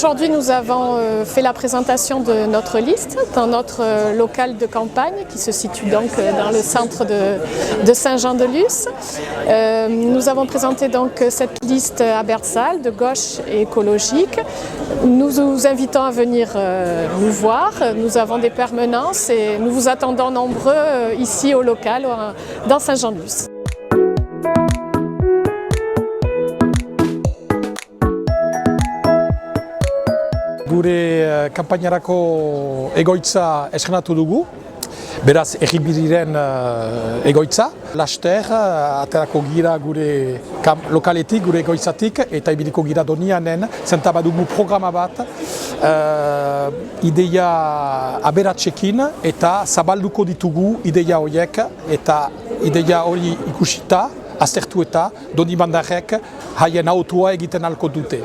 Aujourd'hui, nous avons fait la présentation de notre liste dans notre local de campagne qui se situe donc dans le centre de Saint-Jean-de-Luz. Nous avons présenté donc cette liste à Berzal de gauche et écologique. Nous vous invitons à venir nous voir. Nous avons des permanences et nous vous attendons nombreux ici au local dans Saint-Jean-de-Luz. Gure kanpainarako egoitza eskenatu dugu, beraz Erribidiren egoitza. Laster, aterako gira gure lokaletik, gure egoitzatik, eta ibiliko gira Donianen, zenta badugu programa bat, ideia aberatsekin eta zabalduko ditugu ideia horiek, eta ideia hori ikusita, aztertu eta Doni bandarrek haien autua egiten ahalko dute.